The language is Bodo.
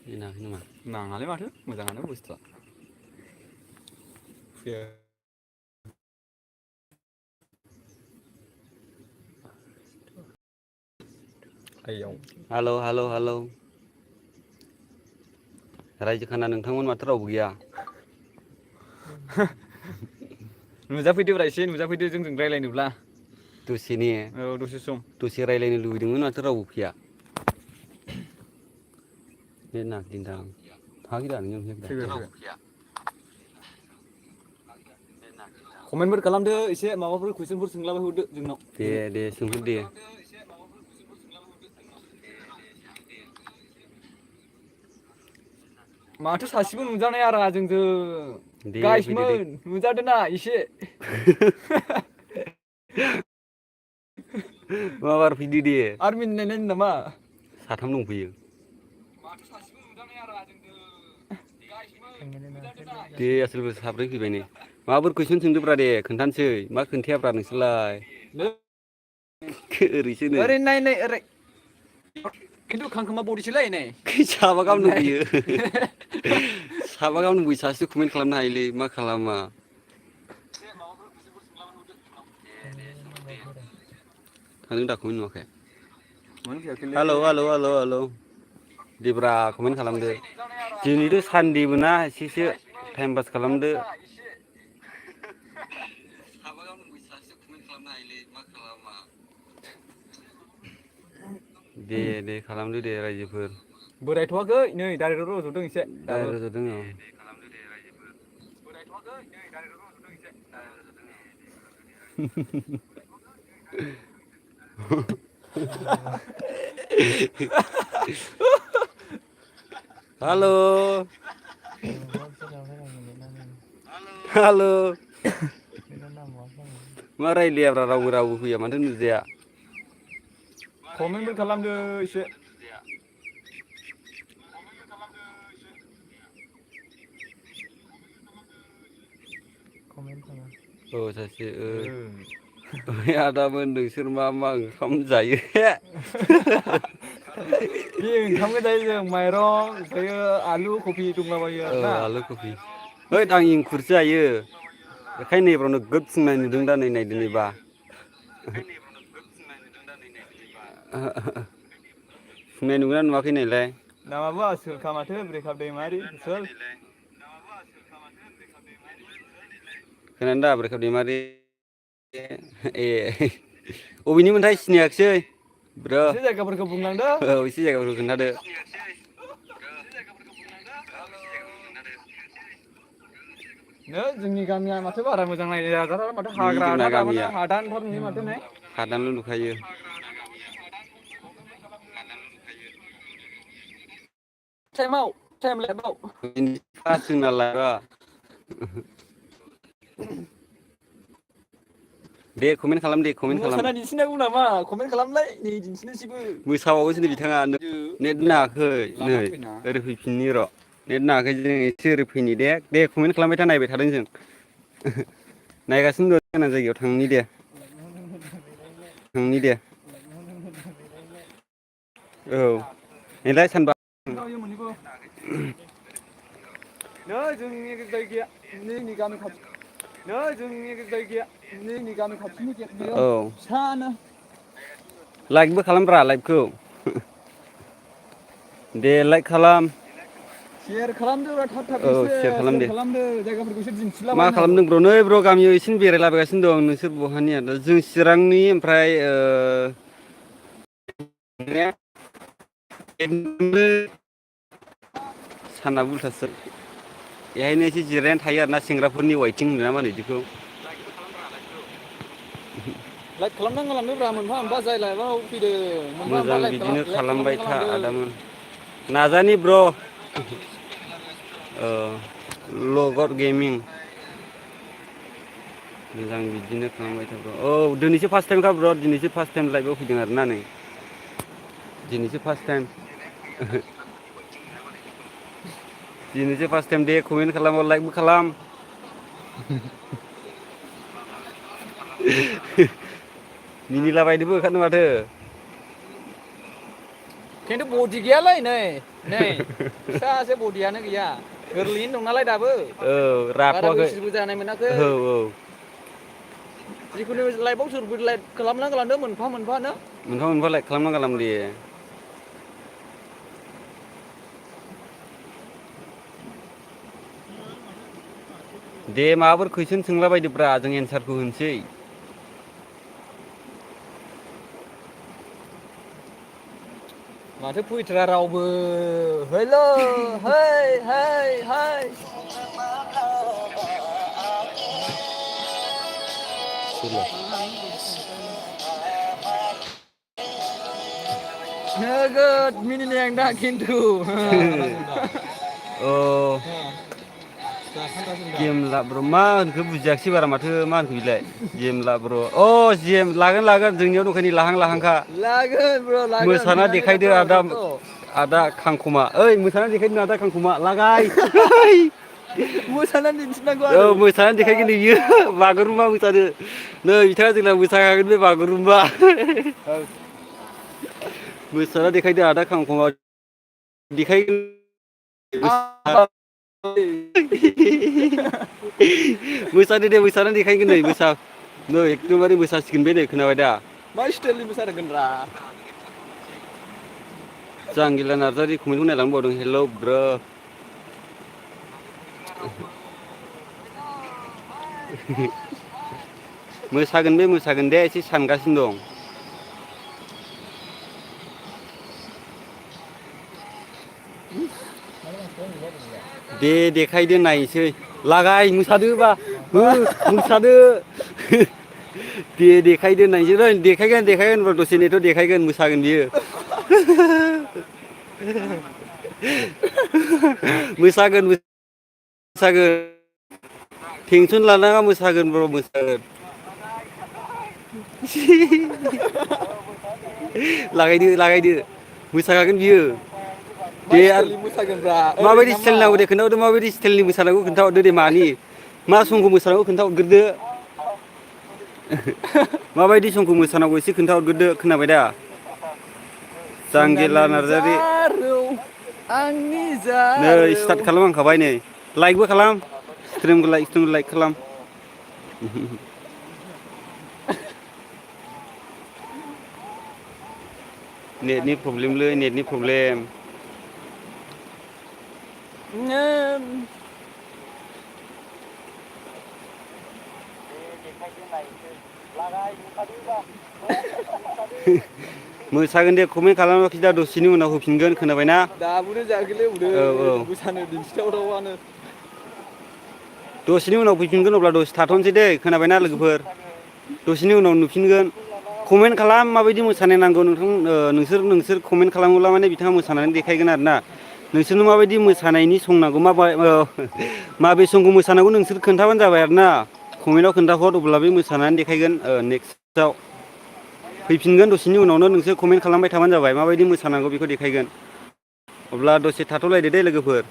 नाङाखै नामा? नाङालै माथो मोजाङानो बुस्थुआ। आइयाव हालौ रायजोखाना नोंथांमोन माथो रावबो गैया। नुजाफैदोब्रा एसे नुजाफैदो जोंजों रायज्लायनोब्ला। दसे ने औ दसे सम दसे रायज्लायनो लुबैदोंमोन माथो रावबो फैया। नेट नाङाखैदां थाङाखैदा नोंनियाव फैबाय कमेन्टफोर खालामदो एसे माबाफोर कुइसनफोर सोंलाबाय हरदो जोंनाव। दे सोंहर दे। माथो सासेबो नुजानाया जोंजों दे फैदो दे गाइसमोन नुजादोना एसे। माबार फैदो दे आरो मिनिनायनायनो नामा? साथाम दंफैयो। माथो सासेबो नुजानाया जोंजों दे आसोलफोर साब्रै फैबाय नै माबाफोर कुइसन सोंदोब्रा दे खोन्थानोसै मा खोन्थायाब्रा नोंसोरलाय। ओरैसो नै ओरै नाय ओरै खिन्थु खांखोमा बडिसोलै नै। साबा गाहाम नाय दंफैयो। साबा गाहाम दंफैयो सासेसो कमेन्ट खालामनो हायोलै मा खालामा। थांदों दा कमेन्ट नुवाखै? हालौ देब्रा कमेन्ट खालामदो। दिनैथ' सानदेबो ना एसेसो टाइम पास खालामदो। साबा गाहाम दंफैयो सासेसो कमेन्ट खालामनो हायोलै मा खालामा। दे खालामदो दे रायजोफोर। बोरायथ'वाखै नै दारिर'थ' रज'दों एसे दाबो। रज'दों औ बोरायथ'वाखै नै दारिर'थ' रज'दों एसे दाबो। हालौ हालौ मा रायलायाब्रा रावबो फैया माथो नुजाया। कमेन्टफोर खालामदो एसे। औ सासे ओइ आदामोन नोंसोर मा ओंखाम जायो? बे ओंखामखौ जायो जों माइरं ओमफ्रायो आलु कबि दंलाबायो औ आरोना। आलु कफि हैद आं इंखुरसो जायो। बेखायनो नैब्राव नोगोद फुंनाय नुदों दा नै नायदो नैबा। फुंनाय नुगोना नुवाखै नायलाय। नामाबो आसोलखा माथो ब्रेकआप दैमारि आसोल। खोनादों दा ब्रेकआप दैमारि ए अबेनिमोनथाय सिनायाखिसै। एसे जायगाफोरखौ बुंलांदो औ एसे जायगाफोरखौ खोन्थादो। नै जोंनि गामिया माथो बारा मोजां नायनो जाथारा माथो नै हाग्रा जोंना गामिया हादानफोर नुयो माथो ने। हादानल' नुखायो। टाइमाव टाइम लाइफआव जोंना लाइफआ दे कमेन्ट खालाम दे कमेन्ट खालाम। मोसानाय दिन्थिनांगौ नामा कमेन्ट खालामलाय नै दिन्थिनोसैबो मोसाबावबायसो नै बिथाङा नेट नाङाखै नै लाना फैना ओरै फैफिननि र'। नेट नाङाखै जों एसे ओरै फैनि दे कमेन्ट खालामबाय था नायबाय थादों जों। नायगासिनो दं गोनां जायगायाव थांनि दे। थांनि दे। औ नेलाय सानबा नै जोंनि जायगाया नै गामि खाथि नै जोंनि जायगाया नै गामि खाथिनि बेयाव औ फिसानो लाइकबो खालामब्रा लाइकखौ। दे लाइक खालाम। सेयार खालामदोब्रा थाब थाब औ एसे खालाम सेयार दे खालामदो जायगाफोरखौ एसे मा दिन्थिलाबायनो खालामदों ब्र' नै ब्र' गामियाव एसे बेरायलाबायगासिनो दं नोंसोर बहानिया दा जों चिरांनि ओमफ्राय साननाबो उल्थासो बेहायनो एसे जिरायनानै थायो आरोना सेंग्राफोरनि वाइटिं होनो ना मा होनो बिदिखौ। लाइक खालामना गालांदोब्रा मोनफा मोनफा जाय लाइकआव फैदों मोनफा मोनफा मोजां लाइक बिदिनो खालामना खालामबाय था गालांदो। आदामोन नाजानि ब्र'। लगट गेमिं मोजां बिदिनो खालामबाय था ब्र'। औ दिनैसो फार्स्ट टाइमखा ब्र' दिनैसो फार्स्ट टाइम लाइभआव फैदों आरोना नै। दिनैसो फार्स्ट टाइम। दिनैसो फार्स्ट टाइम दे कमेन्ट खालाम लाइकबो खालाम। मिनिलाबायनोबो ओंखारदों माथो। खिन्थु बडि गैयालै नै फिसासो बडियानो गैया गोरलैयैनो दं नालाय दाबो औ बारा राथ'वाखै बैसोबो जानाय मोनाखै औ औ जिखुनु लाइफआव सोरबो लाइफ खालामना गालांदो मोनफा मोनफानो मोनफा मोनफा लाइक खालामना गालां दे दे माबाफोर कुइसन सोंला बायदोब्रा जों एन्सारखौ होनोसै माथो फैथ्रा रावबो हेल' है नोगोद मिनिनाय आं दा खिन्थु अ गेम लाब्र' मा होनखो बुजियाखिसै बारा माथो मा होनखो बिलाय गेम लाब्र' अ जिएम लागोन जोंनियाव दंखायो लाहां लाहांखा लागोन ब्र' लागोन मोसाना फैनानै देखायदो आदा खांखमा ओइ मोसाना देखायदो आदा खांखमा लागाय मोसानानै दिन्थिनांगौ औ आरो मोसानानै देखायगोन बियो बागुरुम्बा मोसानो नै बिथाङा जोंना मोसाखागोन बे बागुरुम्बा मोसाना देखायदो आदा खांखमा देखायगोन मोसादो दे मोसानानै देखायगोन नै एकदमबारे मोसासिगोन बे नै खोनाबाय दा मा स्टाइलनि मोसानांगोनब्रा जांगिला नार्जारि कमेन्टखौ नायलांबावदों हेल' ब्र' मोसागोन दे एसे सानगासिनो दं दे देखायदो नायनोसै लागाय मोसादोबा मोसादो दे देखायदो नायनोसै देखायगोन होनबा दसे नेथ' देखायगोन मोसागोन बियो मोसागोन टेनसन लानाङा मोसागोन ब्र मोसागोन लागायदो मोसाखागोन बियो मा दे आरो स्टाइलनि मोसागोनब्रा ओरै माबायदि नामा स्टाइल नांगौ दे खोन्थाहरदो माबायदि स्टाइलनि मोसानांगौ खोन्थाहरदो दे मानि मा समखौ मोसानांगौ खोन्थाहरग्रोदो माबायदि समखौ मोसानांगौ एसे खोन्थाहरग्रोदो खोनाबाय दा जांगिला सनानि नार्जारि जारौ आंनि नै जारौ स्टार्ट खालामहांखाबाय नै लाइकबो खालाम स्ट्रिमखौ लाइक खालाम नेटनि प्रब्लेम मोसागोन दे कमेन्ट खालामाखै दा दसेनि उनाव होफिनगोन खोनाबायना दाबोनो जायाखैलै औ मोसानो दिन्थिथावथावानो दसेनि उनाव फैफिनगोन अब्ला दसे थाथ'नोसै दे खोनाबायना लोगोफोर दसेनि उनाव नुफिनगोन कमेन्ट खालाम माबायदि मोसानाय नांगौ नोंसोर कमेन्ट खालामोब्ला माने बिथाङा मोसानानै देखायगोन आरोना नोंसोरनो माबायदि मोसानायनि सं नांगौ माबे समखौ मोसानांगौ नोंसोर खोन्थाबानो जाबाय आरोना कमेन्टआव खोन्थाहर अब्ला बे मोसानानै देखायगोन नेक्स्टआव फैफिनगोन दसेनि उनावनो नोंसोर कमेन्ट खालामबाय थाबानो जाबाय माबायदि मोसानांगौ बेखौ देखायगोन अब्ला दसे थाथ'लायदो दे लोगोफोर